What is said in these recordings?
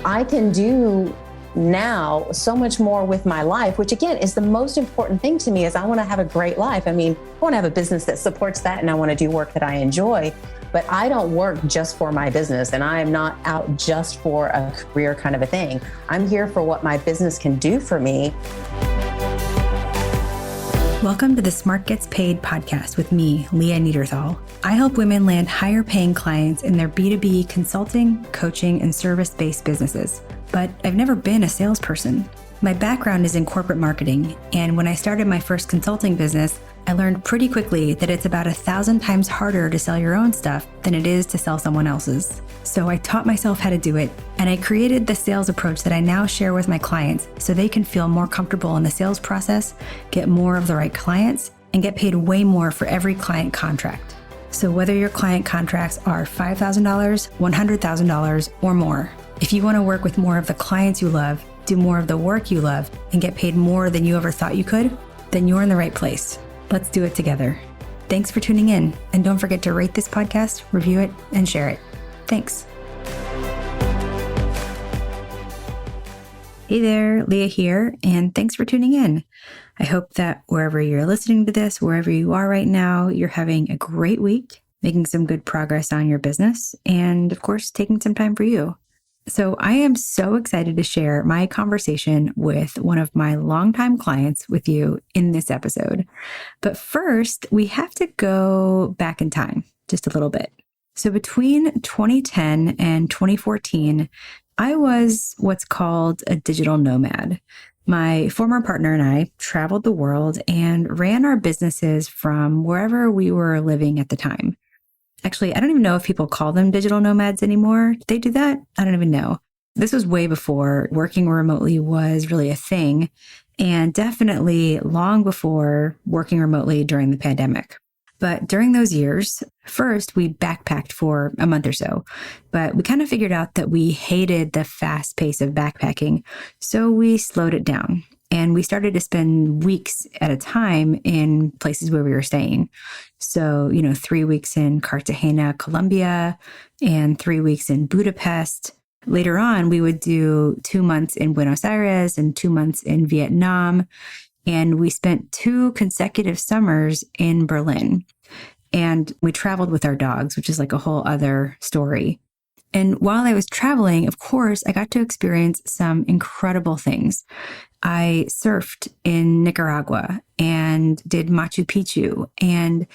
I can do now so much more with my life, which again is the most important thing to me. Is I want to have a great life. I mean, I want to have a business that supports that, and I want to do work that I enjoy, but I don't work just for my business, and I am not out just for a career kind of a thing. I'm here for what my business can do for me. Welcome to the Smart Gets Paid podcast with me, Leah Niederthal. I help women land higher paying clients in their B2B consulting, coaching, and service-based businesses. But I've never been a salesperson. My background is in corporate marketing, and when I started my first consulting business, I learned pretty quickly that it's about 1,000 times harder to sell your own stuff than it is to sell someone else's. So I taught myself how to do it, and I created the sales approach that I now share with my clients so they can feel more comfortable in the sales process, get more of the right clients, and get paid way more for every client contract. So whether your client contracts are $5,000, $100,000, or more, if you want to work with more of the clients you love, do more of the work you love, and get paid more than you ever thought you could, then you're in the right place. Let's do it together. Thanks for tuning in, and don't forget to rate this podcast, review it, and share it. Thanks. Hey there, Leah here, and thanks for tuning in. I hope that wherever you're listening to this, wherever you are right now, you're having a great week, making some good progress on your business, and of course, taking some time for you. So I am so excited to share my conversation with one of my longtime clients with you in this episode. But first, we have to go back in time just a little bit. So between 2010 and 2014, I was what's called a digital nomad. My former partner and I traveled the world and ran our businesses from wherever we were living at the time. Actually, I don't even know if people call them digital nomads anymore. Do they do that? I don't even know. This was way before working remotely was really a thing, and definitely long before working remotely during the pandemic. But during those years, first, we backpacked for a month or so, but we kind of figured out that we hated the fast pace of backpacking, so we slowed it down. And we started to spend weeks at a time in places where we were staying. So, 3 weeks in Cartagena, Colombia, and 3 weeks in Budapest. Later on, we would do 2 months in Buenos Aires and 2 months in Vietnam. And we spent 2 consecutive summers in Berlin. And we traveled with our dogs, which is like a whole other story. And while I was traveling, of course, I got to experience some incredible things. I surfed in Nicaragua and did Machu Picchu and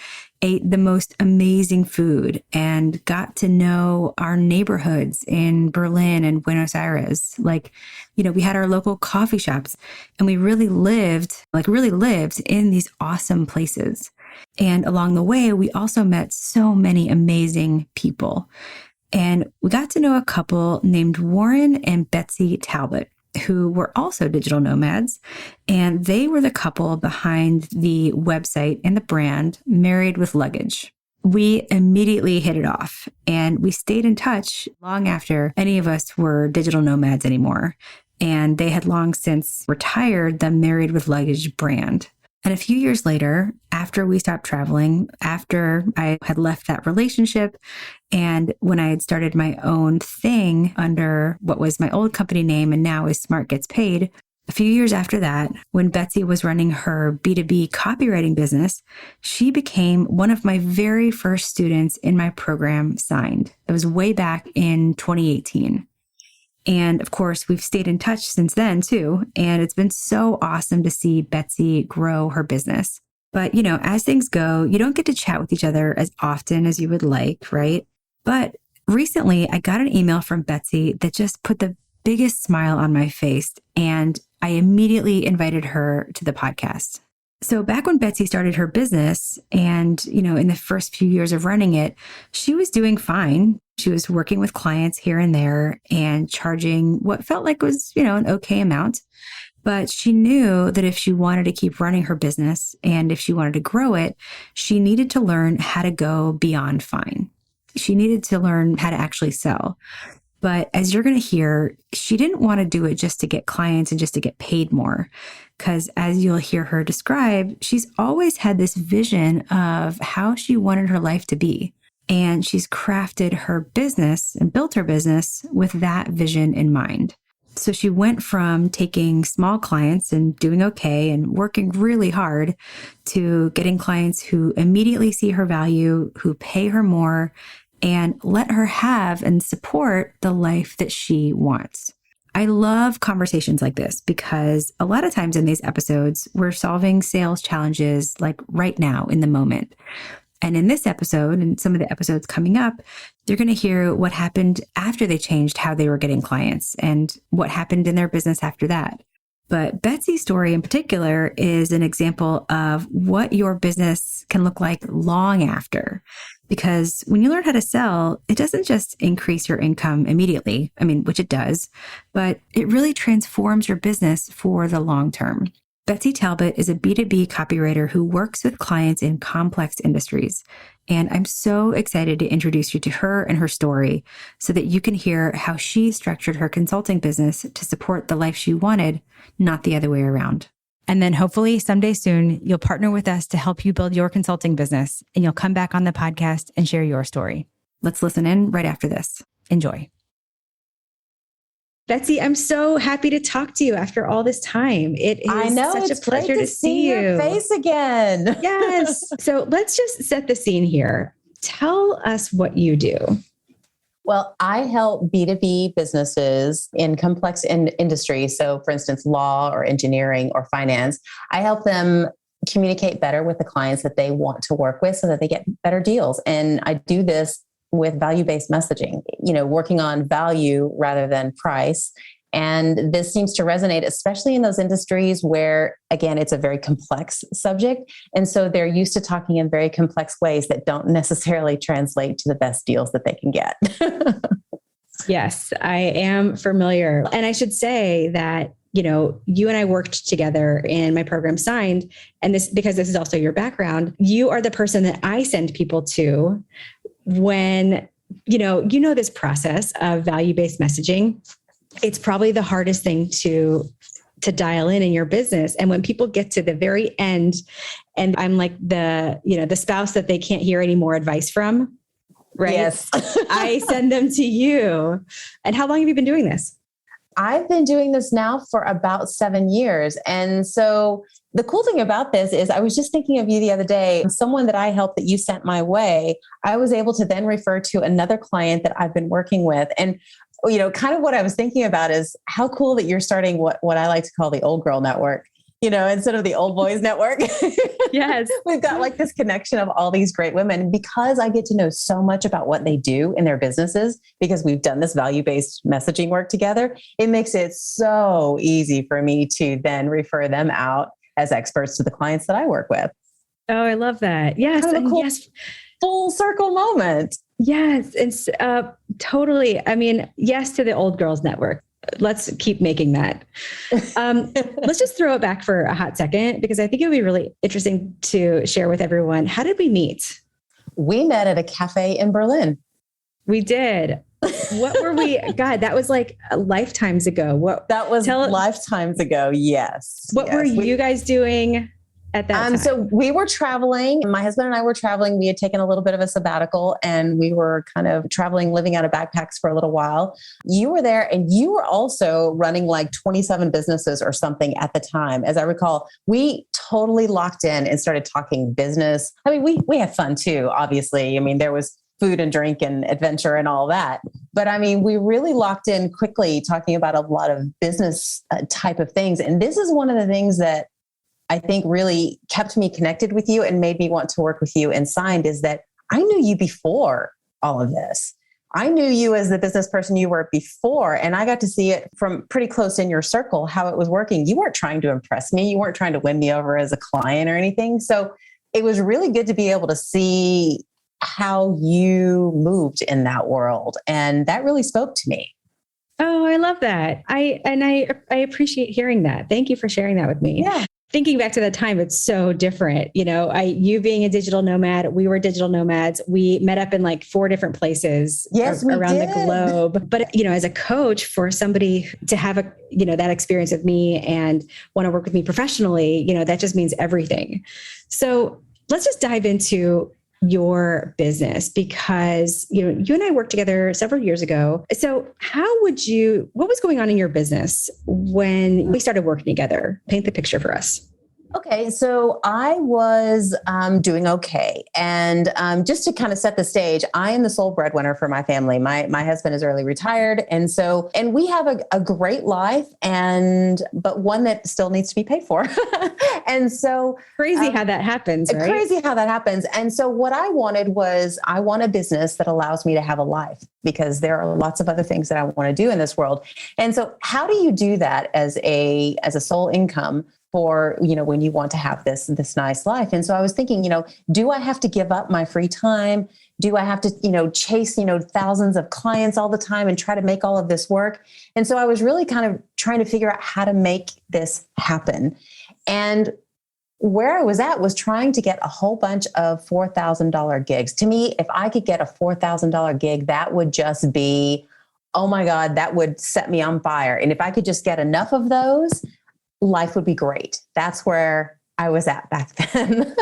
ate the most amazing food and got to know our neighborhoods in Berlin and Buenos Aires. We had our local coffee shops, and we really lived in these awesome places. And along the way, we also met so many amazing people. And we got to know a couple named Warren and Betsy Talbot, who were also digital nomads. And they were the couple behind the website and the brand Married with Luggage. We immediately hit it off, and we stayed in touch long after any of us were digital nomads anymore. And they had long since retired the Married with Luggage brand. And a few years later, after we stopped traveling, after I had left that relationship, and when I had started my own thing under what was my old company name and now is Smart Gets Paid, a few years after that, when Betsy was running her B2B copywriting business, she became one of my very first students in my program signed. It was way back in 2018. And of course, we've stayed in touch since then too. And it's been so awesome to see Betsy grow her business. But, as things go, you don't get to chat with each other as often as you would like, right? But recently I got an email from Betsy that just put the biggest smile on my face. And I immediately invited her to the podcast. So back when Betsy started her business and, in the first few years of running it, she was doing fine. She was working with clients here and there and charging what felt like was, an okay amount. But she knew that if she wanted to keep running her business and if she wanted to grow it, she needed to learn how to go beyond fine. She needed to learn how to actually sell. But as you're going to hear, she didn't want to do it just to get clients and just to get paid more. Because as you'll hear her describe, she's always had this vision of how she wanted her life to be. And she's crafted her business and built her business with that vision in mind. So she went from taking small clients and doing okay and working really hard to getting clients who immediately see her value, who pay her more, and let her have and support the life that she wants. I love conversations like this because a lot of times in these episodes, we're solving sales challenges like right now in the moment. And in this episode and some of the episodes coming up, you're going to hear what happened after they changed how they were getting clients and what happened in their business after that. But Betsy's story in particular is an example of what your business can look like long after. Because when you learn how to sell, it doesn't just increase your income immediately, which it does, but it really transforms your business for the long term. Betsy Talbot is a B2B copywriter who works with clients in complex industries. And I'm so excited to introduce you to her and her story so that you can hear how she structured her consulting business to support the life she wanted, not the other way around. And then hopefully someday soon, you'll partner with us to help you build your consulting business and you'll come back on the podcast and share your story. Let's listen in right after this. Enjoy. Betsy, I'm so happy to talk to you after all this time. It is such a pleasure to see you. Your face again. Yes. So let's just set the scene here. Tell us what you do. Well, I help B2B businesses in complex industries. So for instance, law or engineering or finance, I help them communicate better with the clients that they want to work with so that they get better deals. And I do this with value-based messaging, working on value rather than price. And this seems to resonate, especially in those industries where, again, it's a very complex subject. And so they're used to talking in very complex ways that don't necessarily translate to the best deals that they can get. Yes, I am familiar. And I should say that, you and I worked together in my program Signed. And because this is also your background, you are the person that I send people to when, this process of value-based messaging. It's probably the hardest thing to dial in your business. And when people get to the very end and I'm like the spouse that they can't hear any more advice from, right? Yes. I send them to you. And how long have you been doing this? I've been doing this now for about 7 years. And so the cool thing about this is I was just thinking of you the other day, someone that I helped that you sent my way, I was able to then refer to another client that I've been working with. And, kind of what I was thinking about is how cool that you're starting what I like to call the old girl network, instead of the old boys network. Yes. We've got like this connection of all these great women because I get to know so much about what they do in their businesses because we've done this value-based messaging work together. It makes it so easy for me to then refer them out as experts to the clients that I work with. Oh, I love that. Yes. Kind of a cool, yes. Full circle moment. Yes. It's totally. Yes to the old girls network. Let's keep making that. Let's just throw it back for a hot second, because I think it would be really interesting to share with everyone. How did we meet? We met at a cafe in Berlin. We did. What were we? God, that was like lifetimes ago. That was lifetimes ago. Yes. What were you guys doing at that time? So we were traveling. My husband and I were traveling. We had taken a little bit of a sabbatical and we were kind of traveling, living out of backpacks for a little while. You were there and you were also running like 27 businesses or something at the time. As I recall, we totally locked in and started talking business. We had fun too, obviously. There was food and drink and adventure and all that. But we really locked in quickly talking about a lot of business type of things. And this is one of the things that I think really kept me connected with you and made me want to work with you and Signed is that I knew you before all of this. I knew you as the business person you were before, and I got to see it from pretty close in your circle, how it was working. You weren't trying to impress me. You weren't trying to win me over as a client or anything. So it was really good to be able to see how you moved in that world. And that really spoke to me. Oh, I love that. I appreciate hearing that. Thank you for sharing that with me. Yeah. Thinking back to that time, it's so different. You being a digital nomad, we were digital nomads. We met up in like 4 different places around the globe. But, as a coach, for somebody to have that experience with me and want to work with me professionally, that just means everything. So let's just dive into your business because, you and I worked together several years ago. So what was going on in your business when we started working together? Paint the picture for us. Okay, so I was doing okay. And just to kind of set the stage, I am the sole breadwinner for my family. My husband is early retired. And we have a great life, but one that still needs to be paid for. And so crazy how that happens, right? Crazy how that happens. And so what I wanted was I want a business that allows me to have a life, because there are lots of other things that I want to do in this world. And so how do you do that as a sole income for, when you want to have this nice life? And so I was thinking, do I have to give up my free time? Do I have to, chase, thousands of clients all the time and try to make all of this work? And so I was really kind of trying to figure out how to make this happen. And where I was at was trying to get a whole bunch of $4,000 gigs. To me, if I could get a $4,000 gig, that would just be, oh my God, that would set me on fire. And if I could just get enough of those, life would be great. That's where I was at back then.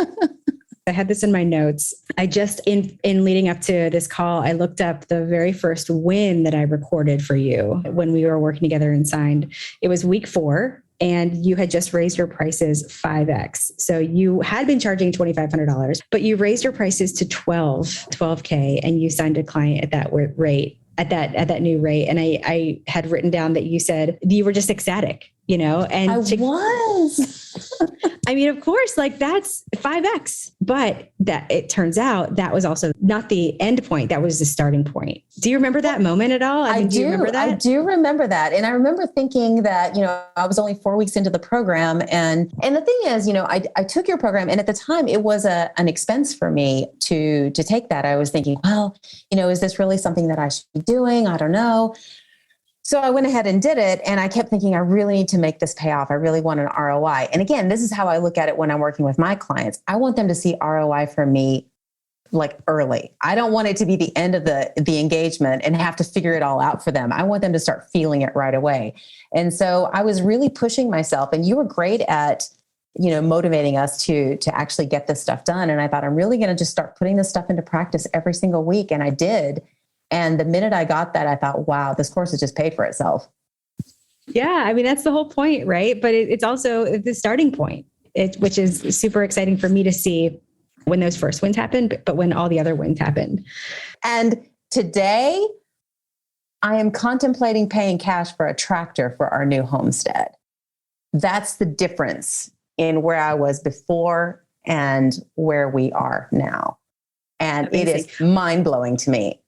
I had this in my notes. I just, in leading up to this call, I looked up the very first win that I recorded for you when we were working together and signed. It was week 4. And you had just raised your prices 5x. So you had been charging $2,500, but you raised your prices to $12K, and you signed a client at that rate, at that new rate. And I had written down that you said you were just ecstatic, and I was. I mean, of course, that's 5x, but that it turns out that was also not the end point. That was the starting point. Do you remember that moment at all? I do. Do you remember that? I do remember that. And I remember thinking that, I was only 4 weeks into the program. And the thing is, I took your program, and at the time it was an expense for me to take that. I was thinking, well, is this really something that I should be doing? I don't know. So I went ahead and did it. And I kept thinking, I really need to make this pay off. I really want an ROI. And again, this is how I look at it when I'm working with my clients. I want them to see ROI for me early. I don't want it to be the end of the engagement and have to figure it all out for them. I want them to start feeling it right away. And so I was really pushing myself, and you were great at, motivating us to actually get this stuff done. And I thought, I'm really going to just start putting this stuff into practice every single week. And I did. And the minute I got that, I thought, wow, this course has just paid for itself. Yeah. I mean, that's the whole point, right? But it's also the starting point, which is super exciting for me to see when those first wins happened, but when all the other wins happened. And today I am contemplating paying cash for a tractor for our new homestead. That's the difference in where I was before and where we are now. And Amazing. It is mind-blowing to me.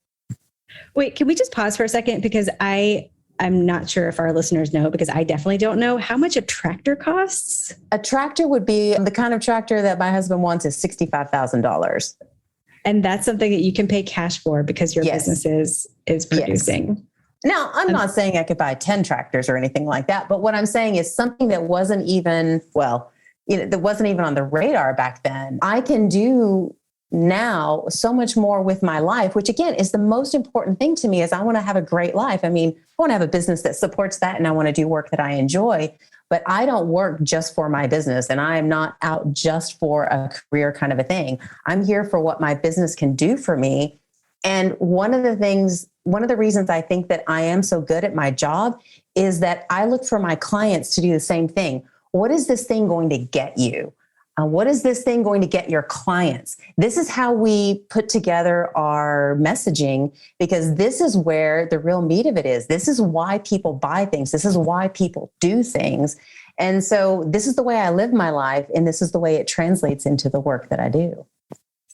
Wait, can we just pause for a second? Because I'm not sure if our listeners know, because I definitely don't know how much a tractor costs. A tractor would be the kind of tractor that my husband wants is $65,000. And that's something that you can pay cash for because your business is producing. Yes. Now, I'm not saying I could buy 10 tractors or anything like that, but what I'm saying is something that wasn't even, that wasn't even on the radar back then. I can do now so much more with my life, which again is the most important thing to me, is I want to have a great life. I mean, I want to have a business that supports that, and I want to do work that I enjoy, but I don't work just for my business, and I am not out just for a career kind of a thing. I'm here for what my business can do for me. And one of the reasons I think that I am so good at my job is that I look for my clients to do the same thing. What is this thing going to get you? What is this thing going to get your clients? This is how we put together our messaging, because this is where the real meat of it is. This is why people buy things. This is why people do things. And so this is the way I live my life, and this is the way it translates into the work that I do.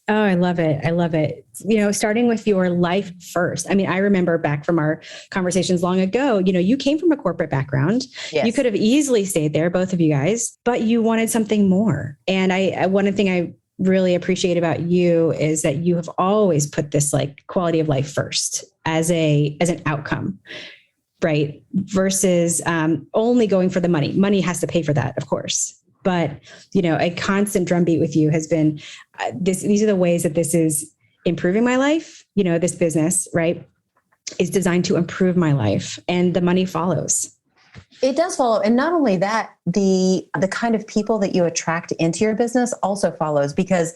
Oh, I love it. I love it. Starting with your life first. I mean, I remember back from our conversations long ago, you came from a corporate background. Yes. You could have easily stayed there, both of you guys, but you wanted something more. And one thing I really appreciate about you is that you have always put this quality of life first as an outcome, right? Versus only going for the money. Money has to pay for that, of course. But, a constant drumbeat with you has been these are the ways that this is improving my life. This business, right, is designed to improve my life, and the money follows. It does follow. And not only that, the kind of people that you attract into your business also follows, because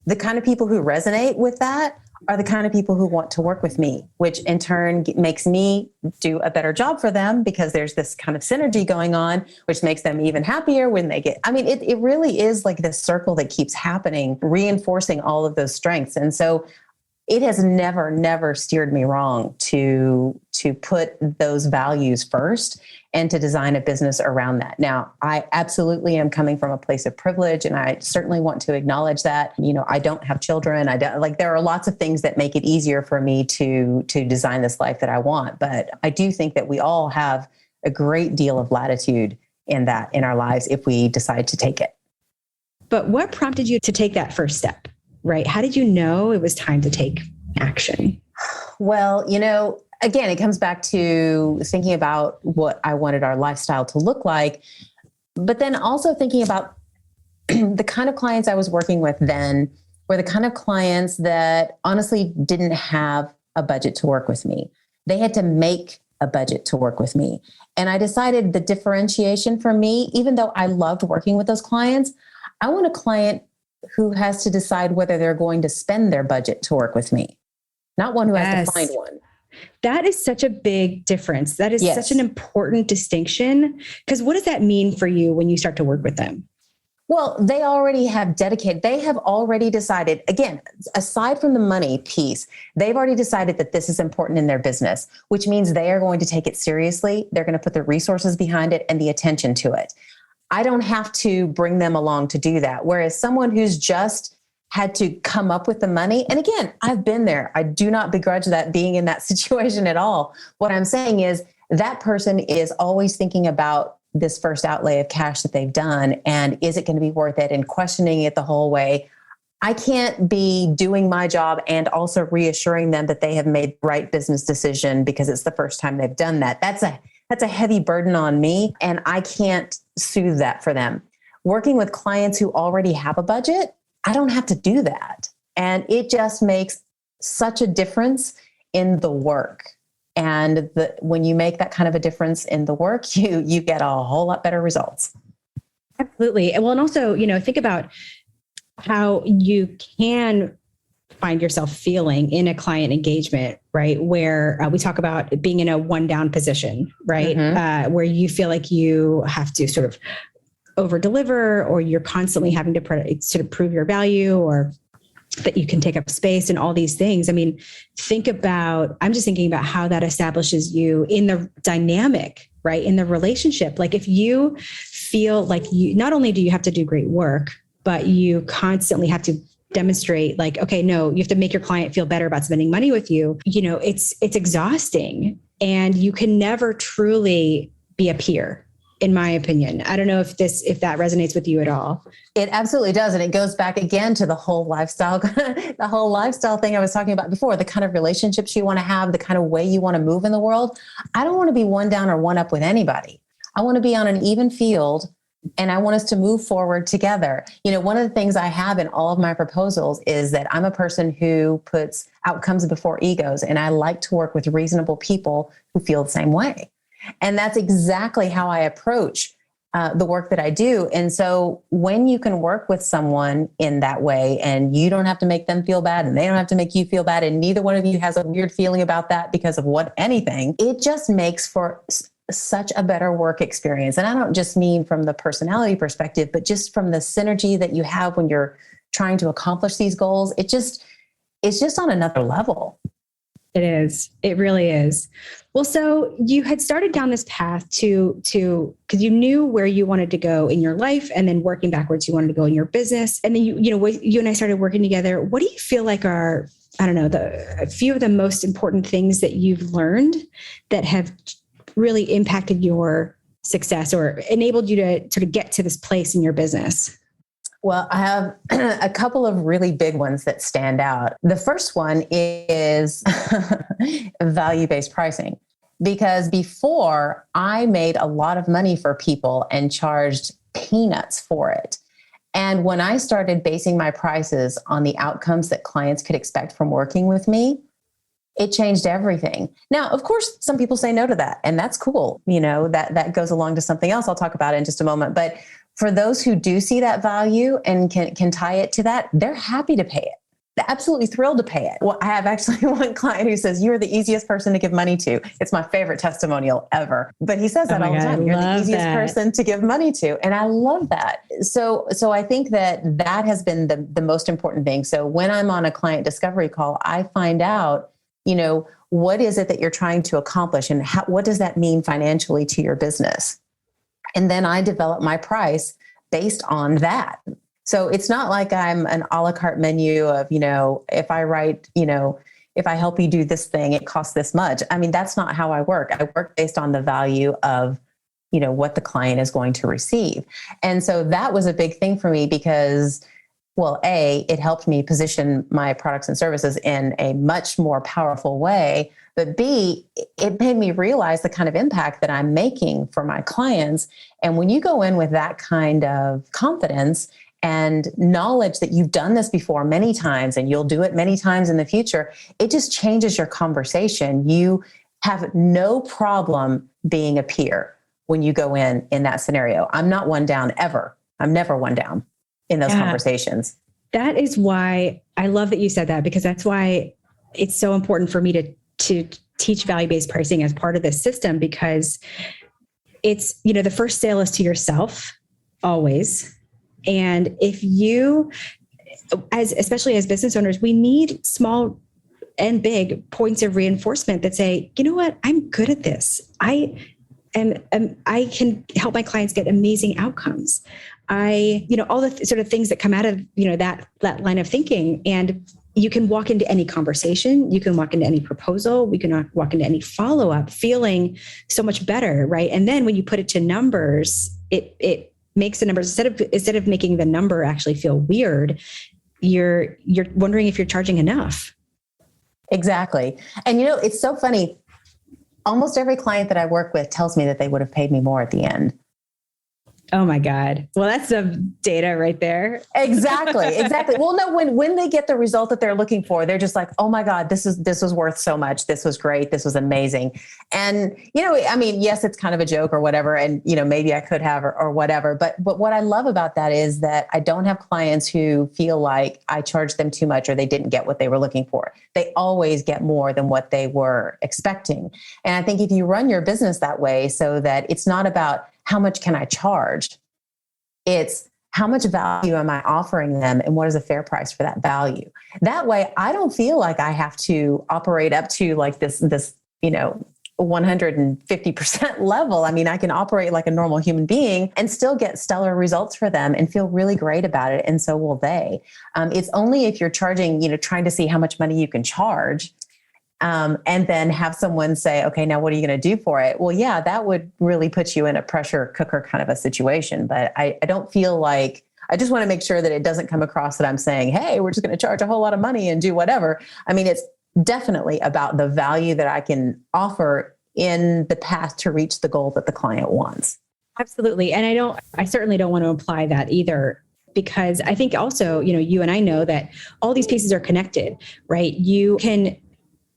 the kind of people who resonate with that are the kind of people who want to work with me, which in turn makes me do a better job for them because there's this kind of synergy going on, which makes them even happier when they get, I mean, it really is like this circle that keeps happening, reinforcing all of those strengths. And so it has never steered me wrong to put those values first and to design a business around that. Now, I absolutely am coming from a place of privilege, and I certainly want to acknowledge that. You know, I don't have children. I don't, like, there are lots of things that make it easier for me to design this life that I want. But I do think that we all have a great deal of latitude in that in our lives if we decide to take it. But what prompted you to take that first step? Right? How did you know it was time to take action? Well, you know, again, it comes back to thinking about what I wanted our lifestyle to look like, but then also thinking about the kind of clients I was working with then were the kind of clients that honestly didn't have a budget to work with me. They had to make a budget to work with me. And I decided the differentiation for me, even though I loved working with those clients, I want a client who has to decide whether they're going to spend their budget to work with me, not one who has to find one. That is such a big difference. That is such an important distinction. Because what does that mean for you when you start to work with them? Well, they already have dedicated, they have already decided, again, aside from the money piece, they've already decided that this is important in their business, which means they are going to take it seriously. They're going to put the resources behind it and the attention to it. I don't have to bring them along to do that. Whereas someone who's just had to come up with the money, and again, I've been there. I do not begrudge that, being in that situation at all. What I'm saying is that person is always thinking about this first outlay of cash that they've done, and is it going to be worth it, and questioning it the whole way. I can't be doing my job and also reassuring them that they have made the right business decision because it's the first time they've done that. That's a heavy burden on me, and I can't soothe that for them. Working with clients who already have a budget, I don't have to do that. And it just makes such a difference in the work. And when you make that kind of a difference in the work, you get a whole lot better results. Absolutely. Well, and also, you know, think about how you can find yourself feeling in a client engagement, right? Where we talk about being in a one down position, right? Mm-hmm. Where you feel like you have to sort of over deliver, or you're constantly having to sort of prove your value, or that you can take up space and all these things. I mean, I'm just thinking about how that establishes you in the dynamic, right? In the relationship. Like if you feel like not only do you have to do great work, but you constantly have to demonstrate like, okay, no, you have to make your client feel better about spending money with you. You know, it's exhausting, and you can never truly be a peer, in my opinion. I don't know if that resonates with you at all. It absolutely does. And it goes back again to the whole lifestyle, the whole lifestyle thing I was talking about before, the kind of relationships you want to have, the kind of way you want to move in the world. I don't want to be one down or one up with anybody. I want to be on an even field, and I want us to move forward together. You know, one of the things I have in all of my proposals is that I'm a person who puts outcomes before egos, and I like to work with reasonable people who feel the same way. And that's exactly how I approach the work that I do. And so when you can work with someone in that way, and you don't have to make them feel bad, and they don't have to make you feel bad, and neither one of you has a weird feeling about that because of anything, it just makes for such a better work experience. And I don't just mean from the personality perspective, but just from the synergy that you have when you're trying to accomplish these goals. It's just on another level. It is. It really is. Well, so you had started down this path because you knew where you wanted to go in your life, and then working backwards, you wanted to go in your business. And then you and I started working together. What do you feel like are, I don't know, a few of the most important things that you've learned that have really impacted your success or enabled you to sort of get to this place in your business? Well, I have a couple of really big ones that stand out. The first one is value-based pricing, because before I made a lot of money for people and charged peanuts for it. And when I started basing my prices on the outcomes that clients could expect from working with me, it changed everything. Now, of course, some people say no to that, and that's cool. You know, that goes along to something else I'll talk about in just a moment. But for those who do see that value and can tie it to that, they're happy to pay it. They're absolutely thrilled to pay it. Well, I have actually one client who says, "You're the easiest person to give money to." It's my favorite testimonial ever. But he says that all the time. You're the easiest person to give money to. And I love that. So I think that has been the most important thing. So when I'm on a client discovery call, I find out, what is it that you're trying to accomplish and what does that mean financially to your business? And then I develop my price based on that. So it's not like I'm an a la carte menu of, if I write, if I help you do this thing, it costs this much. I mean, that's not how I work. I work based on the value of, what the client is going to receive. And so that was a big thing for me because, well, A, it helped me position my products and services in a much more powerful way. But B, it made me realize the kind of impact that I'm making for my clients. And when you go in with that kind of confidence and knowledge that you've done this before many times and you'll do it many times in the future, it just changes your conversation. You have no problem being a peer when you go in that scenario. I'm not one down ever. I'm never one down in those conversations. That is why I love that you said that, because that's why it's so important for me to teach value-based pricing as part of this system, because it's, the first sale is to yourself always. And if you, especially as business owners, we need small and big points of reinforcement that say, you know what, I'm good at this. I can help my clients get amazing outcomes. All the sort of things that come out of, that line of thinking. And you can walk into any conversation, you can walk into any proposal, we can walk into any follow-up feeling so much better, right? And then when you put it to numbers, it makes the numbers, instead of making the number actually feel weird, you're wondering if you're charging enough. Exactly. And it's so funny. Almost every client that I work with tells me that they would have paid me more at the end. Oh my God. Well, that's some data right there. Exactly. Well, no, when they get the result that they're looking for, they're just like, oh my God, this was worth so much. This was great. This was amazing. And, yes, it's kind of a joke or whatever. And, maybe I could have or whatever. But what I love about that is that I don't have clients who feel like I charged them too much or they didn't get what they were looking for. They always get more than what they were expecting. And I think if you run your business that way, so that it's not about how much can I charge? It's how much value am I offering them and what is a fair price for that value? That way, I don't feel like I have to operate up to like this 150% level. I mean, I can operate like a normal human being and still get stellar results for them and feel really great about it. And so will they. It's only if you're charging, trying to see how much money you can charge, and then have someone say, okay, now what are you going to do for it? Well, yeah, that would really put you in a pressure cooker kind of a situation. But I don't feel like, I just want to make sure that it doesn't come across that I'm saying, hey, we're just going to charge a whole lot of money and do whatever. I mean, it's definitely about the value that I can offer in the path to reach the goal that the client wants. Absolutely. And I certainly don't want to imply that either, because I think also, you and I know that all these pieces are connected, right? You can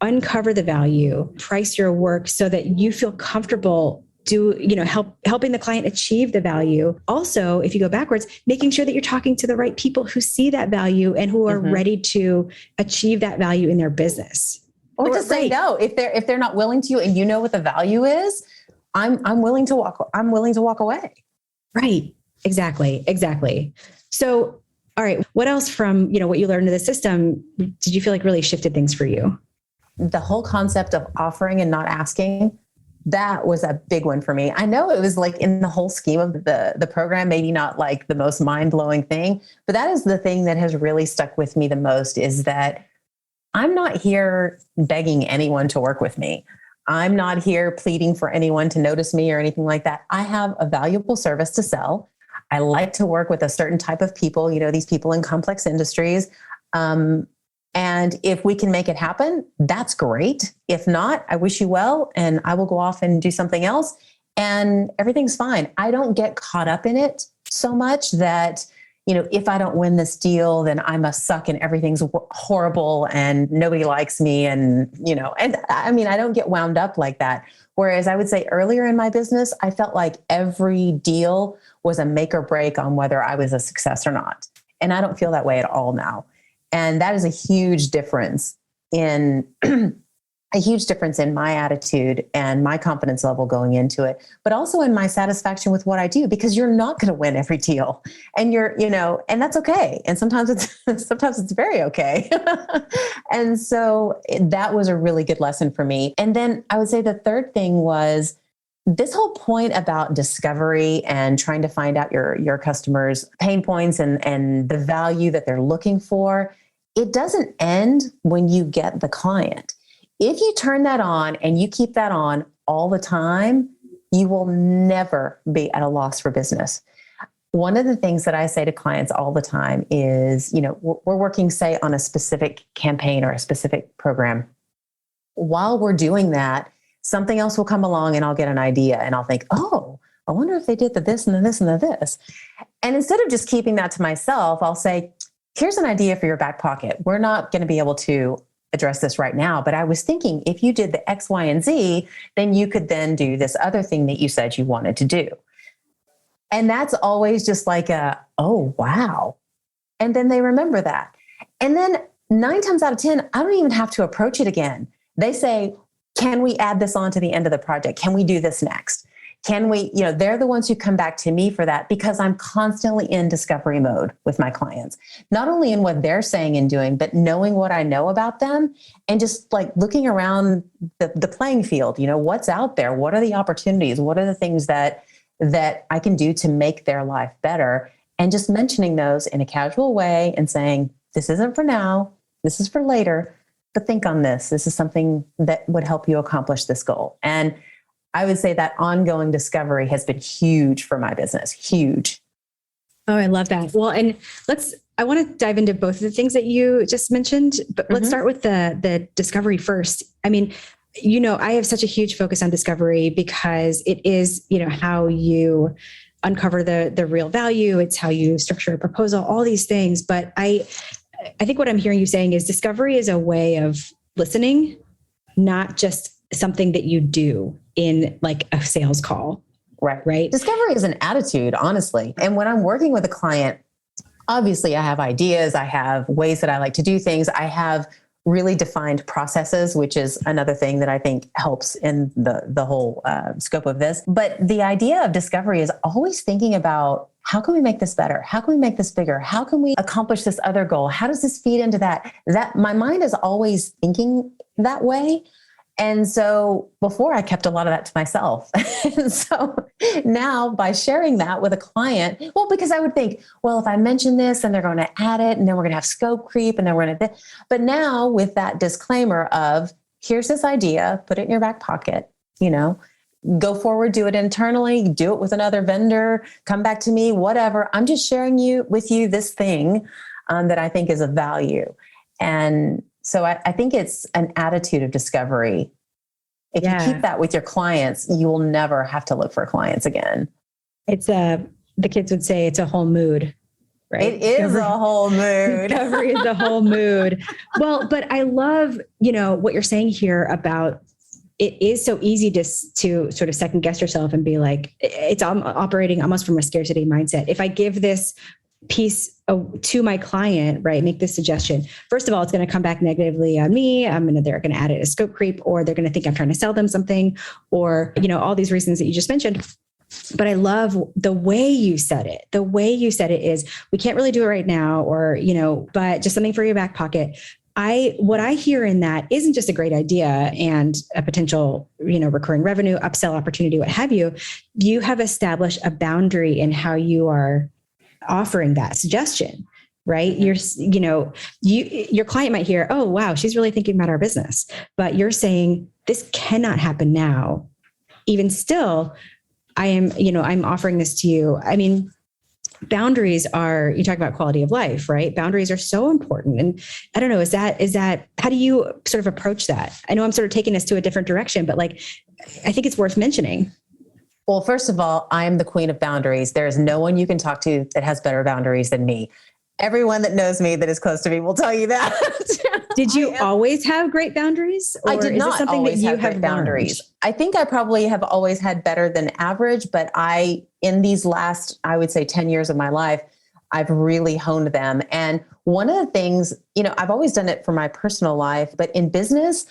uncover the value, price your work so that you feel comfortable helping the client achieve the value. Also, if you go backwards, making sure that you're talking to the right people who see that value and who are ready to achieve that value in their business. Or just say no. If they're not willing to, and you know what the value is, I'm willing to walk away. Right. Exactly. So, all right. What else from, what you learned in the system did you feel like really shifted things for you? The whole concept of offering and not asking, that was a big one for me. I know it was like in the whole scheme of the program, maybe not like the most mind-blowing thing, but that is the thing that has really stuck with me the most, is that I'm not here begging anyone to work with me. I'm not here pleading for anyone to notice me or anything like that. I have a valuable service to sell. I like to work with a certain type of people, these people in complex industries. And if we can make it happen, that's great. If not, I wish you well, and I will go off and do something else, and everything's fine. I don't get caught up in it so much that, if I don't win this deal, then I must suck and everything's horrible and nobody likes me. And I don't get wound up like that. Whereas I would say earlier in my business, I felt like every deal was a make or break on whether I was a success or not. And I don't feel that way at all now. And that is a huge difference in my attitude and my confidence level going into it, but also in my satisfaction with what I do, because you're not going to win every deal, and and that's okay. And sometimes it's very okay. And so that was a really good lesson for me. And then I would say the third thing was this whole point about discovery and trying to find out your customers' pain points and the value that they're looking for. It doesn't end when you get the client. If you turn that on and you keep that on all the time, you will never be at a loss for business. One of the things that I say to clients all the time is, we're working, say, on a specific campaign or a specific program. While we're doing that, something else will come along and I'll get an idea and I'll think, oh, I wonder if they did the this and the this and the this. And instead of just keeping that to myself, I'll say, here's an idea for your back pocket. We're not going to be able to address this right now, but I was thinking if you did the X, Y, and Z, then you could then do this other thing that you said you wanted to do. And that's always just like oh, wow. And then they remember that. And then 9 times out of 10, I don't even have to approach it again. They say, can we add this on to the end of the project? Can we do this next? Can we, they're the ones who come back to me for that, because I'm constantly in discovery mode with my clients, not only in what they're saying and doing, but knowing what I know about them and just like looking around the playing field, what's out there? What are the opportunities? What are the things that I can do to make their life better? And just mentioning those in a casual way and saying, this isn't for now, this is for later, but think on this. This is something that would help you accomplish this goal. And I would say that ongoing discovery has been huge for my business. Huge. Oh, I love that. Well, and I want to dive into both of the things that you just mentioned, but let's start with the discovery first. I mean, I have such a huge focus on discovery because it is, how you uncover the real value. It's how you structure a proposal, all these things. But I think what I'm hearing you saying is discovery is a way of listening, not just something that you do in like a sales call. Right. Discovery is an attitude, honestly. And when I'm working with a client, obviously I have ideas. I have ways that I like to do things. I have really defined processes, which is another thing that I think helps in the whole scope of this. But the idea of discovery is always thinking about, how can we make this better? How can we make this bigger? How can we accomplish this other goal? How does this feed into that? That my mind is always thinking that way. And so before I kept a lot of that to myself. And so now by sharing that with a client, because I would think, if I mention this, then they're going to add it and then we're going to have scope creep and then we're going to, but now with that disclaimer of here's this idea, put it in your back pocket, go forward, do it internally, do it with another vendor, come back to me, whatever. I'm just sharing with you this thing that I think is of value. And so I think it's an attitude of discovery. If you keep that with your clients, you will never have to look for clients again. It's the kids would say it's a whole mood, right? It is a whole mood. Discovery is a whole mood. Well, but I love, what you're saying here about it is so easy to sort of second guess yourself and be like, it's operating almost from a scarcity mindset. If I give this piece to my client, right, make this suggestion, first of all, it's going to come back negatively on me. They're going to add it as scope creep, or they're going to think I'm trying to sell them something, or, all these reasons that you just mentioned. But I love the way you said it. The way you said it is, we can't really do it right now, or, but just something for your back pocket. What I hear in that isn't just a great idea and a potential, recurring revenue, upsell opportunity, what have you. You have established a boundary in how you are offering that suggestion, right? Your client might hear, oh, wow, she's really thinking about our business, but you're saying this cannot happen now. Even still, I'm offering this to you. I mean, boundaries are, you talk about quality of life, right? Boundaries are so important. And I don't know, is that, how do you sort of approach that? I know I'm sort of taking us to a different direction, but I think it's worth mentioning. Well, first of all, I am the queen of boundaries. There is no one you can talk to that has better boundaries than me. Everyone that knows me that is close to me will tell you that. Did you always have great boundaries? I did not is it something always that you have great have boundaries. learned? I think I probably have always had better than average, but in these last, I would say 10 years of my life, I've really honed them. And one of the things, I've always done it for my personal life, but in business,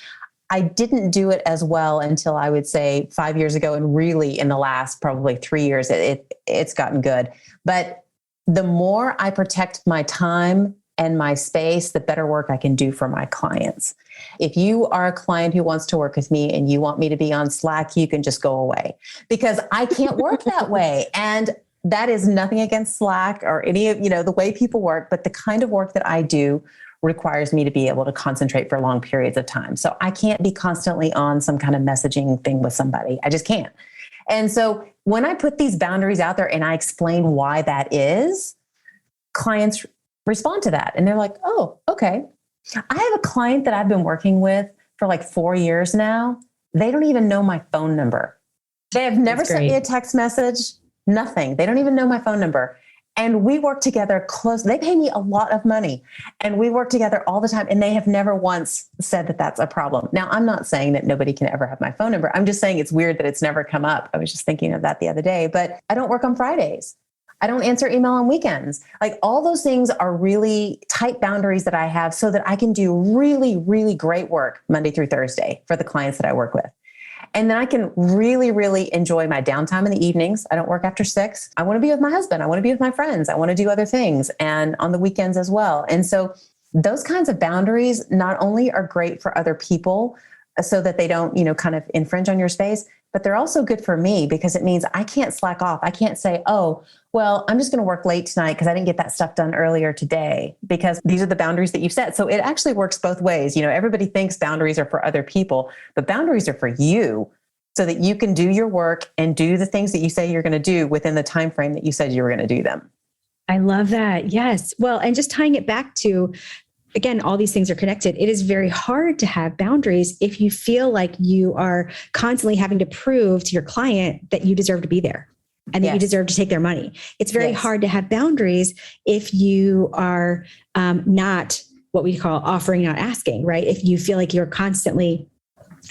I didn't do it as well until I would say 5 years ago. And really in the last probably 3 years, it's gotten good. But the more I protect my time and my space, the better work I can do for my clients. If you are a client who wants to work with me and you want me to be on Slack, you can just go away because I can't work that way. And that is nothing against Slack or any of, the way people work, but the kind of work that I do requires me to be able to concentrate for long periods of time. So I can't be constantly on some kind of messaging thing with somebody. I just can't. And so when I put these boundaries out there and I explain why that is, clients respond to that. And they're like, oh, okay. I have a client that I've been working with for like 4 years now. They don't even know my phone number. They have never sent me a text message, nothing. They don't even know my phone number. And we work together close. They pay me a lot of money and we work together all the time. And they have never once said that that's a problem. Now, I'm not saying that nobody can ever have my phone number. I'm just saying it's weird that it's never come up. I was just thinking of that the other day, but I don't work on Fridays. I don't answer email on weekends. Like all those things are really tight boundaries that I have so that I can do really, really great work Monday through Thursday for the clients that I work with. And then I can really, really enjoy my downtime in the evenings. I don't work after 6. I want to be with my husband. I want to be with my friends. I want to do other things and on the weekends as well. And so those kinds of boundaries not only are great for other people so that they don't, kind of infringe on your space, but they're also good for me because it means I can't slack off. I can't say, oh, well, I'm just going to work late tonight because I didn't get that stuff done earlier today because these are the boundaries that you've set. So it actually works both ways. Everybody thinks boundaries are for other people, but boundaries are for you so that you can do your work and do the things that you say you're going to do within the time frame that you said you were going to do them. I love that. Yes. Well, and just tying it back to, again, all these things are connected. It is very hard to have boundaries if you feel like you are constantly having to prove to your client that you deserve to be there and that you deserve to take their money. It's very hard to have boundaries if you are not what we call offering, not asking, right? If you feel like you're constantly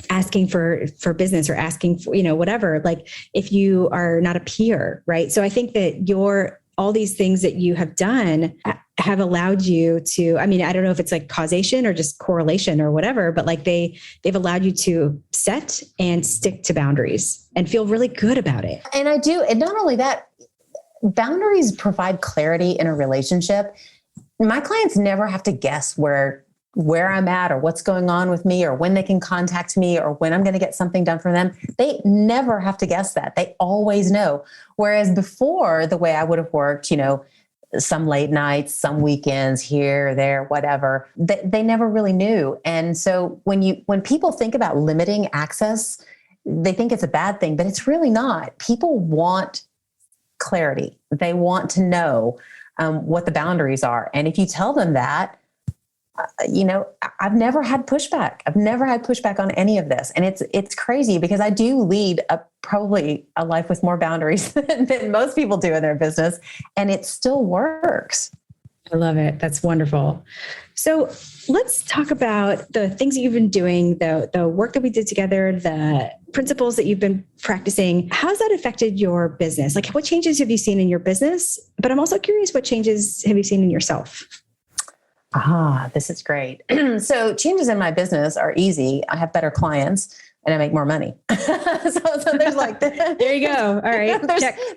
asking for business or asking for, whatever, like if you are not a peer, right? So I think that all these things that you have done have allowed you to, I don't know if it's like causation or just correlation or whatever, but like they've allowed you to set and stick to boundaries and feel really good about it. And I do. And not only that, boundaries provide clarity in a relationship. My clients never have to guess where I'm at or what's going on with me or when they can contact me or when I'm going to get something done for them. They never have to guess that. They always know. Whereas before, the way I would have worked, some late nights, some weekends here, there, whatever, they never really knew. And so when people think about limiting access, they think it's a bad thing, but it's really not. People want clarity. They want to know what the boundaries are. And if you tell them that, I've never had pushback. I've never had pushback on any of this. And it's crazy because I do lead probably a life with more boundaries than most people do in their business. And it still works. I love it. That's wonderful. So let's talk about the things that you've been doing, the work that we did together, the principles that you've been practicing. How's that affected your business? Like what changes have you seen in your business? But I'm also curious, what changes have you seen in yourself? This is great. So changes in my business are easy. I have better clients and I make more money. so there's like, there you go. All right.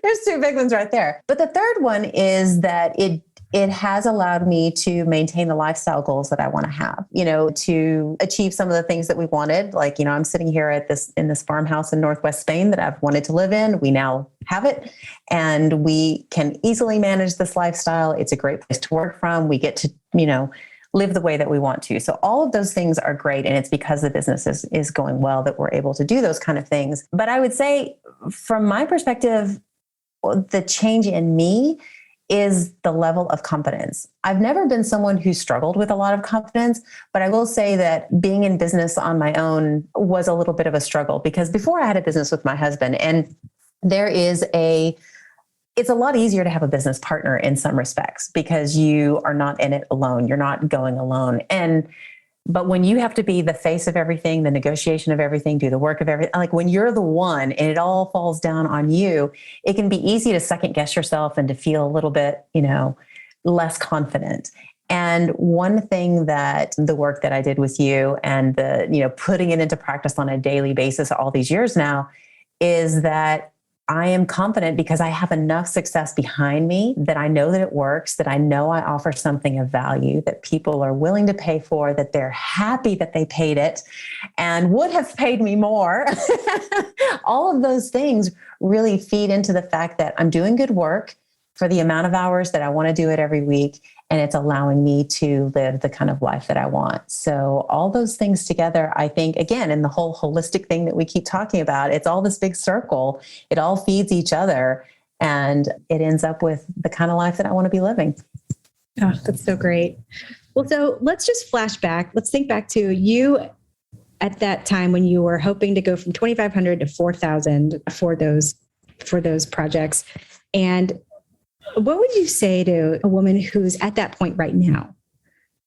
There's 2 big ones right there. But the third one is that it has allowed me to maintain the lifestyle goals that I want to have, to achieve some of the things that we wanted. Like, I'm sitting here in this farmhouse in Northwest Spain that I've wanted to live in. We now have it and we can easily manage this lifestyle. It's a great place to work from. We get to, live the way that we want to. So all of those things are great. And it's because the business is going well that we're able to do those kind of things. But I would say from my perspective, the change in me is the level of confidence. I've never been someone who struggled with a lot of confidence, but I will say that being in business on my own was a little bit of a struggle because before I had a business with my husband and it's a lot easier to have a business partner in some respects because you are not in it alone. You're not going alone. But when you have to be the face of everything, the negotiation of everything, do the work of everything, like when you're the one and it all falls down on you, it can be easy to second guess yourself and to feel a little bit, less confident. And one thing that the work that I did with you and putting it into practice on a daily basis all these years now is that I am confident because I have enough success behind me that I know that it works, that I know I offer something of value that people are willing to pay for, that they're happy that they paid it and would have paid me more. All of those things really feed into the fact that I'm doing good work for the amount of hours that I want to do it every week. And it's allowing me to live the kind of life that I want. So all those things together, I think, again, in the whole holistic thing that we keep talking about, it's all this big circle. It all feeds each other. And it ends up with the kind of life that I want to be living. Oh, that's so great. Well, so let's just flash back. Let's think back to you at that time when you were hoping to go from 2,500 to 4,000 for those projects. And what would you say to a woman who's at that point right now,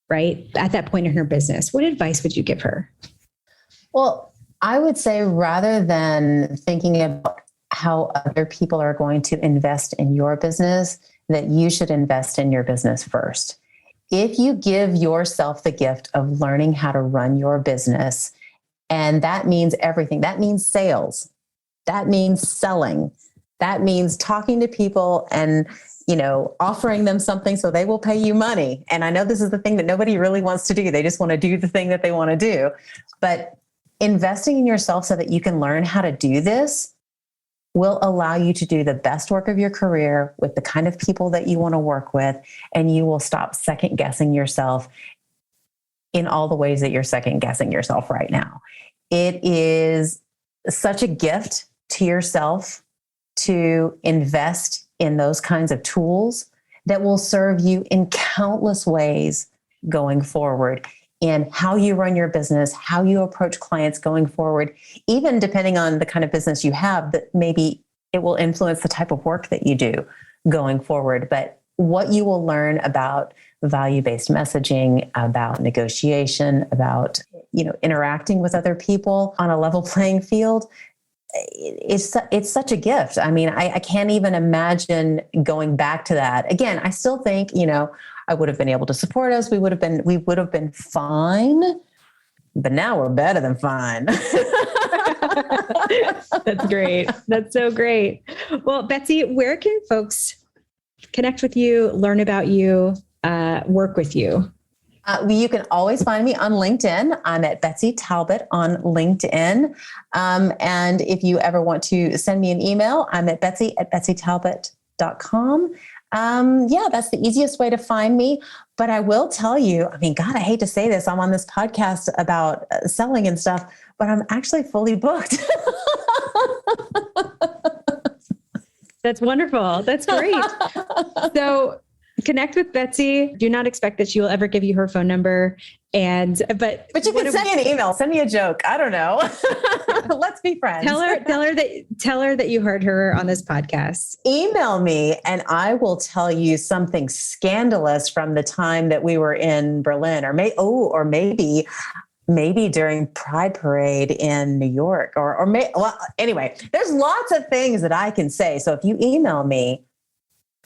right? At that point in her business, what advice would you give her? Well, I would say rather than thinking about how other people are going to invest in your business, that you should invest in your business first. If you give yourself the gift of learning how to run your business, and that means everything, that means sales, that means selling, that means talking to people and offering them something so they will pay you money. And I know this is the thing that nobody really wants to do. They just want to do the thing that they want to do. But investing in yourself so that you can learn how to do this will allow you to do the best work of your career with the kind of people that you want to work with. And you will stop second guessing yourself in all the ways that you're second guessing yourself right now. It is such a gift to yourself to invest in those kinds of tools that will serve you in countless ways going forward in how you run your business, how you approach clients going forward, even depending on the kind of business you have, that maybe it will influence the type of work that you do going forward. But what you will learn about value-based messaging, about negotiation, about, interacting with other people on a level playing field, it's such a gift. I mean, I can't even imagine going back to that. Again, I still think, I would have been able to support us. We would have been fine, but now we're better than fine. That's great. That's so great. Well, Betsy, where can folks connect with you, learn about you, work with you? You can always find me on LinkedIn. I'm at Betsy Talbot on LinkedIn. And if you ever want to send me an email, I'm at betsy@betsytalbot.com. That's the easiest way to find me. But I will tell you, God, I hate to say this. I'm on this podcast about selling and stuff, but I'm actually fully booked. That's wonderful. That's great. So connect with Betsy. Do not expect that she will ever give you her phone number. But you can send me an email. Send me a joke. I don't know. Let's be friends. Tell her that you heard her on this podcast. Email me and I will tell you something scandalous from the time that we were in Berlin, or maybe during Pride Parade in New York, anyway, there's lots of things that I can say. So if you email me,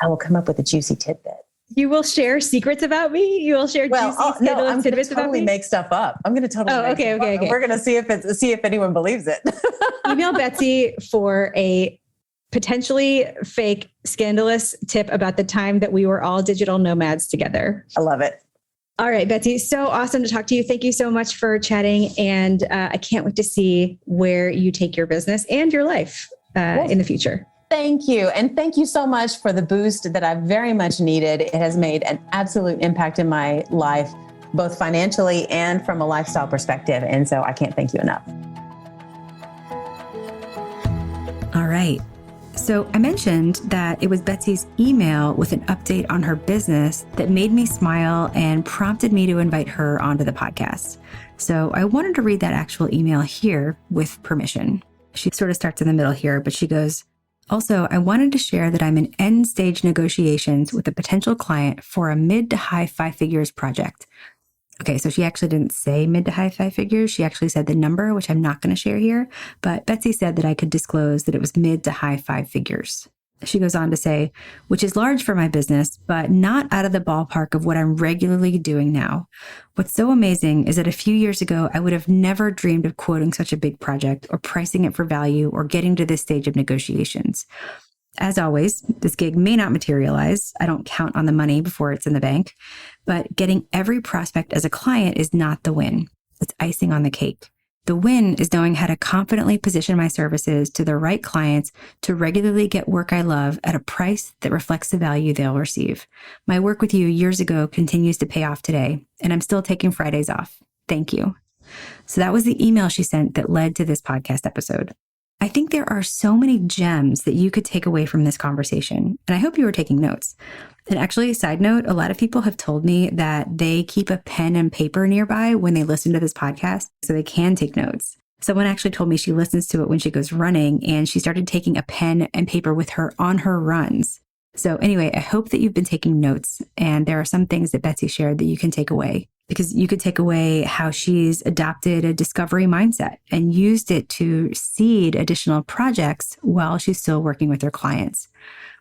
I will come up with a juicy tidbit. You will share secrets about me? You will share juicy tidbits about me? I'm going to totally make stuff up. I'm going to totally okay. We're going to see if anyone believes it. Email Betsy for a potentially fake, scandalous tip about the time that we were all digital nomads together. I love it. All right, Betsy, so awesome to talk to you. Thank you so much for chatting. And I can't wait to see where you take your business and your life in the future. Thank you. And thank you so much for the boost that I've very much needed. It has made an absolute impact in my life, both financially and from a lifestyle perspective. And so I can't thank you enough. All right. So I mentioned that it was Betsy's email with an update on her business that made me smile and prompted me to invite her onto the podcast. So I wanted to read that actual email here with permission. She sort of starts in the middle here, but she goes, Also, I wanted to share that I'm in end stage negotiations with a potential client for a mid to high 5 figures project. Okay, so she actually didn't say mid to high 5 figures. She actually said the number, which I'm not going to share here. But Betsy said that I could disclose that it was mid to high 5 figures. She goes on to say, which is large for my business, but not out of the ballpark of what I'm regularly doing now. What's so amazing is that a few years ago, I would have never dreamed of quoting such a big project or pricing it for value or getting to this stage of negotiations. As always, this gig may not materialize. I don't count on the money before it's in the bank, but getting every prospect as a client is not the win. It's icing on the cake. The win is knowing how to confidently position my services to the right clients to regularly get work I love at a price that reflects the value they'll receive. My work with you years ago continues to pay off today, and I'm still taking Fridays off. Thank you. So that was the email she sent that led to this podcast episode. I think there are so many gems that you could take away from this conversation, and I hope you were taking notes. And actually, side note, a lot of people have told me that they keep a pen and paper nearby when they listen to this podcast so they can take notes. Someone actually told me she listens to it when she goes running, and she started taking a pen and paper with her on her runs. So anyway, I hope that you've been taking notes, and there are some things that Betsy shared that you can take away. Because you could take away how she's adopted a discovery mindset and used it to seed additional projects while she's still working with her clients.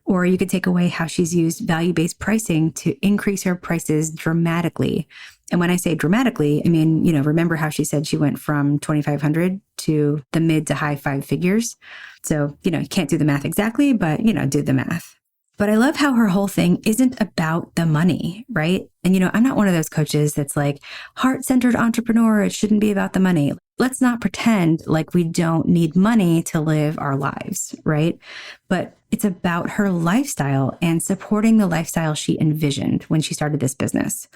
Or you could take away how she's used value-based pricing to increase her prices dramatically. And when I say dramatically, I mean, remember how she said she went from 2,500 to the mid to high 5 figures. So, you can't do the math exactly, but, do the math. But I love how her whole thing isn't about the money, right? And, I'm not one of those coaches that's like, heart-centered entrepreneur, it shouldn't be about the money. Let's not pretend like we don't need money to live our lives, right? But it's about her lifestyle and supporting the lifestyle she envisioned when she started this business.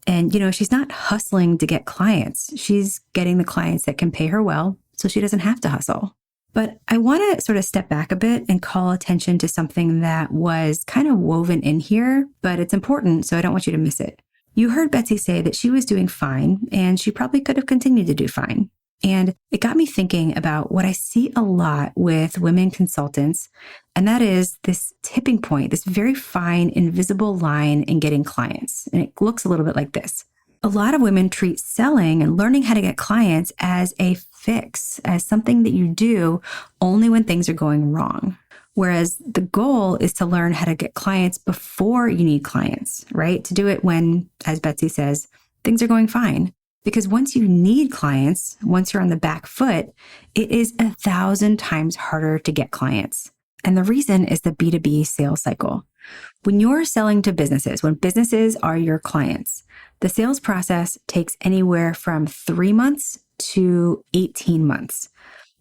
And, she's not hustling to get clients. She's getting the clients that can pay her well, so she doesn't have to hustle. But I want to sort of step back a bit and call attention to something that was kind of woven in here, but it's important, so I don't want you to miss it. You heard Betsy say that she was doing fine, and she probably could have continued to do fine. And it got me thinking about what I see a lot with women consultants, and that is this tipping point, this very fine, invisible line in getting clients. And it looks a little bit like this. A lot of women treat selling and learning how to get clients as a fix, as something that you do only when things are going wrong. Whereas the goal is to learn how to get clients before you need clients, right? To do it when, as Betsy says, things are going fine. Because once you need clients, once you're on the back foot, it is 1,000 times harder to get clients. And the reason is the B2B sales cycle. When you're selling to businesses, when businesses are your clients, the sales process takes anywhere from 3 months to 18 months.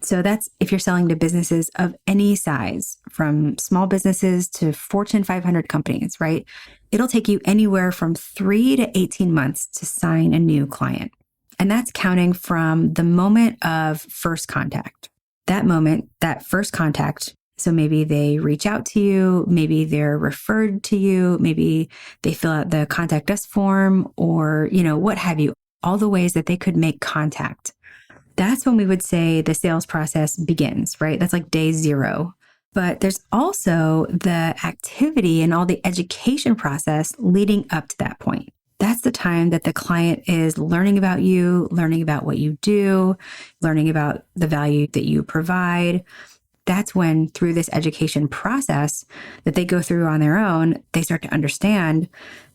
So that's if you're selling to businesses of any size, from small businesses to Fortune 500 companies, right? It'll take you anywhere from 3 to 18 months to sign a new client. And that's counting from the moment of first contact. That moment, that first contact, so maybe they reach out to you, maybe they're referred to you, maybe they fill out the contact us form, or, what have you, all the ways that they could make contact. That's when we would say the sales process begins, right? That's like day 0. But there's also the activity and all the education process leading up to that point. That's the time that the client is learning about you, learning about what you do, learning about the value that you provide. That's when, through this education process that they go through on their own, they start to understand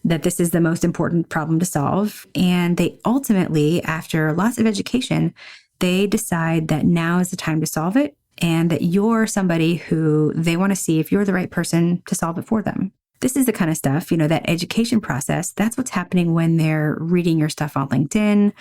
that this is the most important problem to solve. And they ultimately, after lots of education, they decide that now is the time to solve it, and that you're somebody who they want to see if you're the right person to solve it for them. This is the kind of stuff, that education process, that's what's happening when they're reading your stuff on LinkedIn,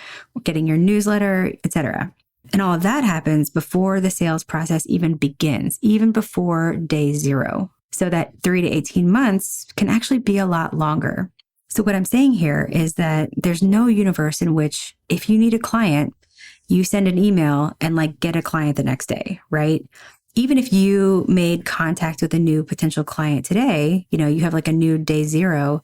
getting your newsletter, etc. And all of that happens before the sales process even begins, even before day 0. So that 3 to 18 months can actually be a lot longer. So what I'm saying here is that there's no universe in which if you need a client, you send an email and get a client the next day, right? Even if you made contact with a new potential client today, you have a new day 0,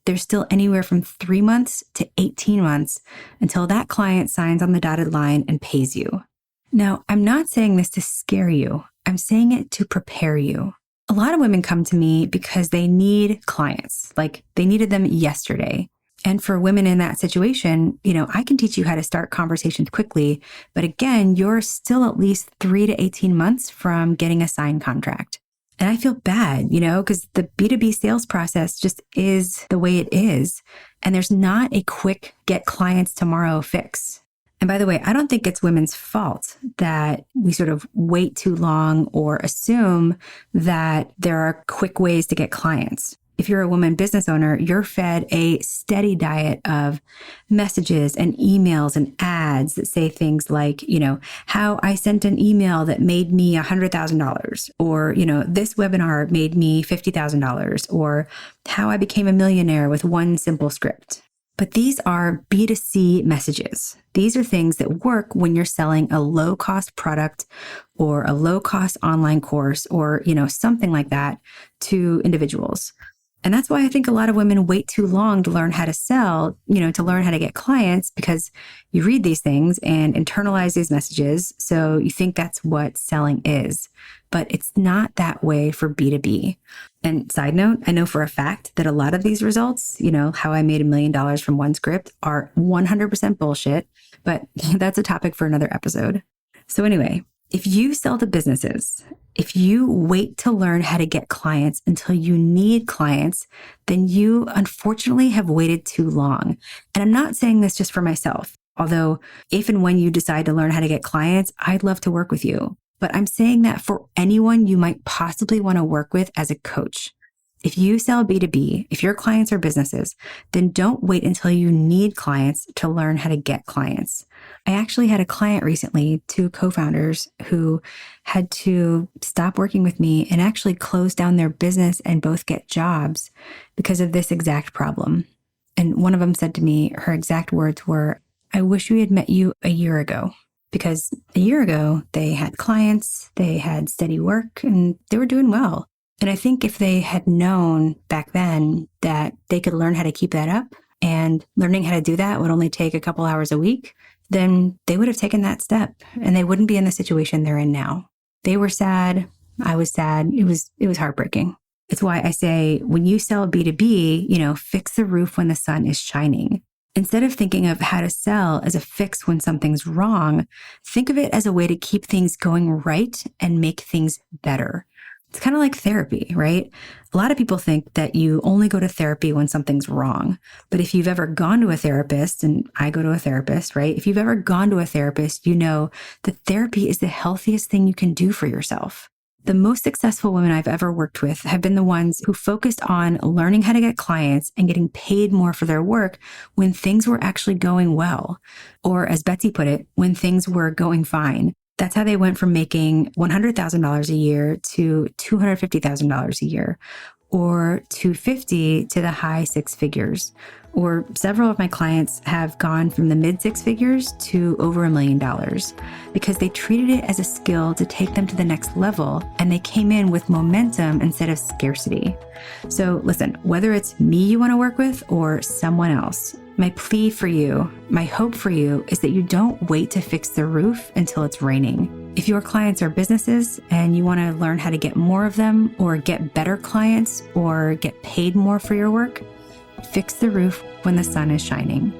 there's still anywhere from 3 months to 18 months until that client signs on the dotted line and pays you. Now, I'm not saying this to scare you. I'm saying it to prepare you. A lot of women come to me because they need clients, like they needed them yesterday. And for women in that situation, I can teach you how to start conversations quickly. But again, you're still at least 3 to 18 months from getting a signed contract. And I feel bad, because the B2B sales process just is the way it is. And there's not a quick get clients tomorrow fix. And by the way, I don't think it's women's fault that we sort of wait too long or assume that there are quick ways to get clients. If you're a woman business owner, you're fed a steady diet of messages and emails and ads that say things like, how I sent an email that made me $100,000, or, this webinar made me $50,000, or how I became a millionaire with one simple script. But these are B2C messages. These are things that work when you're selling a low-cost product or a low-cost online course or, something like that to individuals. And that's why I think a lot of women wait too long to learn how to sell, to learn how to get clients, because you read these things and internalize these messages. So you think that's what selling is, but it's not that way for B2B. And side note, I know for a fact that a lot of these results, how I made $1 million from one script, are 100% bullshit, but that's a topic for another episode. So anyway, if you sell to businesses, if you wait to learn how to get clients until you need clients, then you unfortunately have waited too long. And I'm not saying this just for myself, although if and when you decide to learn how to get clients, I'd love to work with you. But I'm saying that for anyone you might possibly want to work with as a coach. If you sell B2B, if your clients are businesses, then don't wait until you need clients to learn how to get clients. I actually had a client recently, 2 co-founders who had to stop working with me and actually close down their business and both get jobs because of this exact problem. And one of them said to me, her exact words were, "I wish we had met you a year ago." Because a year ago, they had clients, they had steady work, and they were doing well. And I think if they had known back then that they could learn how to keep that up, and learning how to do that would only take a couple hours a week, then they would have taken that step and they wouldn't be in the situation they're in now. They were sad. I was sad. It was heartbreaking. It's why I say when you sell B2B, fix the roof when the sun is shining. Instead of thinking of how to sell as a fix when something's wrong, think of it as a way to keep things going right and make things better. It's kind of like therapy, right? A lot of people think that you only go to therapy when something's wrong. But if you've ever gone to a therapist, and I go to a therapist, right? If you've ever gone to a therapist, you know that therapy is the healthiest thing you can do for yourself. The most successful women I've ever worked with have been the ones who focused on learning how to get clients and getting paid more for their work when things were actually going well. Or as Betsy put it, when things were going fine. That's how they went from making $100,000 a year to $250,000 a year, or $250,000 to the high 6 figures. Or several of my clients have gone from the mid 6 figures to over $1 million because they treated it as a skill to take them to the next level, and they came in with momentum instead of scarcity. So listen, whether it's me you want to work with or someone else, my plea for you, my hope for you is that you don't wait to fix the roof until it's raining. If your clients are businesses and you want to learn how to get more of them or get better clients or get paid more for your work, fix the roof when the sun is shining.